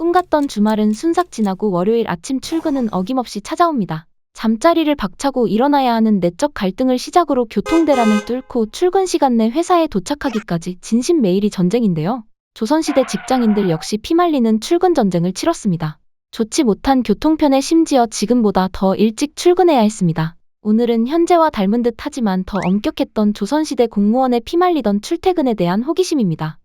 꿈같던 주말은 순삭 지나고 월요일 아침 출근은 어김없이 찾아옵니다. 잠자리를 박차고 일어나야 하는 내적 갈등을 시작으로 교통대란을 뚫고 출근 시간 내 회사에 도착하기까지 진심매일이 전쟁인데요. 조선시대 직장인들 역시 피말리는 출근 전쟁을 치렀습니다. 좋지 못한 교통편에 심지어 지금보다 더 일찍 출근해야 했습니다. 오늘은 현재와 닮은 듯 하지만 더 엄격했던 조선시대 공무원의 피말리던 출퇴근에 대한 호기심입니다.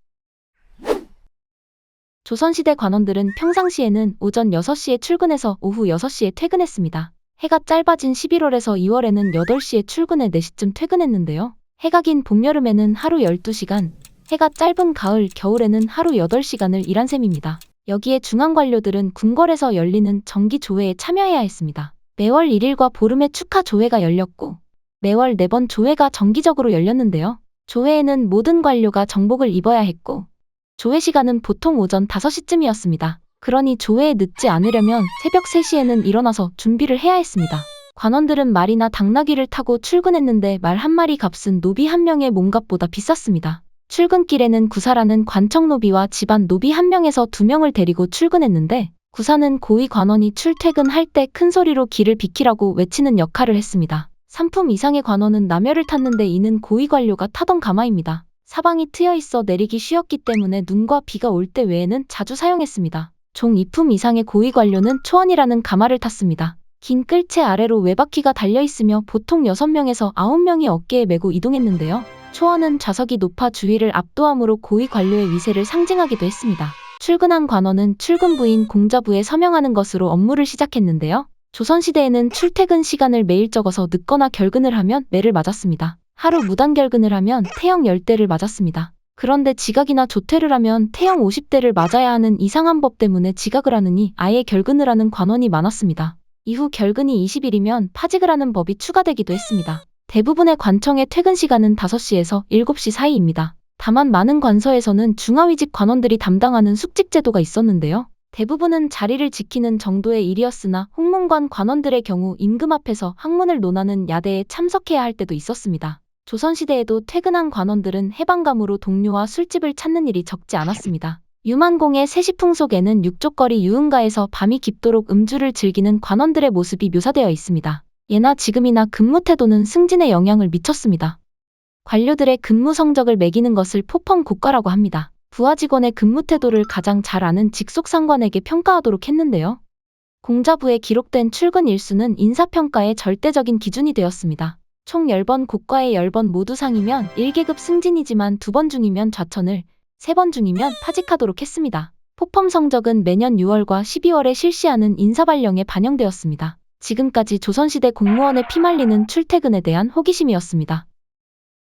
조선시대 관원들은 평상시에는 오전 6시에 출근해서 오후 6시에 퇴근했습니다. 해가 짧아진 11월에서 2월에는 8시에 출근해 4시쯤 퇴근했는데요. 해가 긴 봄, 여름에는 하루 12시간, 해가 짧은 가을, 겨울에는 하루 8시간을 일한 셈입니다. 여기에 중앙관료들은 궁궐에서 열리는 정기조회에 참여해야 했습니다. 매월 1일과 보름에 축하조회가 열렸고 매월 4번 조회가 정기적으로 열렸는데요. 조회에는 모든 관료가 정복을 입어야 했고 조회 시간은 보통 오전 5시쯤이었습니다. 그러니 조회에 늦지 않으려면 새벽 3시에는 일어나서 준비를 해야 했습니다. 관원들은 말이나 당나귀를 타고 출근했는데 말 한 마리 값은 노비 한 명의 몸값보다 비쌌습니다. 출근길에는 구사라는 관청 노비와 집안 노비 한 명에서 2명을 데리고 출근했는데 구사는 고위 관원이 출퇴근할 때 큰 소리로 길을 비키라고 외치는 역할을 했습니다. 3품 이상의 관원은 나면을 탔는데 이는 고위 관료가 타던 가마입니다. 사방이 트여 있어 내리기 쉬웠기 때문에 눈과 비가 올 때 외에는 자주 사용했습니다. 종 2품 이상의 고위 관료는 초원이라는 가마를 탔습니다. 긴 끌채 아래로 외바퀴가 달려있으며 보통 6명에서 9명이 어깨에 메고 이동했는데요. 초원은 좌석이 높아 주위를 압도함으로 고위 관료의 위세를 상징하기도 했습니다. 출근한 관원은 출근부인 공자부에 서명하는 것으로 업무를 시작했는데요. 조선시대에는 출퇴근 시간을 매일 적어서 늦거나 결근을 하면 매를 맞았습니다. 하루 무단 결근을 하면 태형 10대를 맞았습니다. 그런데 지각이나 조퇴를 하면 태형 50대를 맞아야 하는 이상한 법 때문에 지각을 하느니 아예 결근을 하는 관원이 많았습니다. 이후 결근이 20일이면 파직을 하는 법이 추가되기도 했습니다. 대부분의 관청의 퇴근 시간은 5시에서 7시 사이입니다. 다만 많은 관서에서는 중하위직 관원들이 담당하는 숙직 제도가 있었는데요. 대부분은 자리를 지키는 정도의 일이었으나 홍문관 관원들의 경우 임금 앞에서 학문을 논하는 야대에 참석해야 할 때도 있었습니다. 조선시대에도 퇴근한 관원들은 해방감으로 동료와 술집을 찾는 일이 적지 않았습니다. 유만공의 세시풍속에는 육족거리 유흥가에서 밤이 깊도록 음주를 즐기는 관원들의 모습이 묘사되어 있습니다. 예나 지금이나 근무 태도는 승진에 영향을 미쳤습니다. 관료들의 근무 성적을 매기는 것을 포펌 고과라고 합니다. 부하 직원의 근무 태도를 가장 잘 아는 직속 상관에게 평가하도록 했는데요. 공자부에 기록된 출근 일수는 인사평가의 절대적인 기준이 되었습니다. 총 10번 고과에 10번 모두 상이면 1계급 승진이지만 2번 중이면 좌천을, 3번 중이면 파직하도록 했습니다. 포펌 성적은 매년 6월과 12월에 실시하는 인사발령에 반영되었습니다. 지금까지 조선시대 공무원의 피말리는 출퇴근에 대한 호기심이었습니다.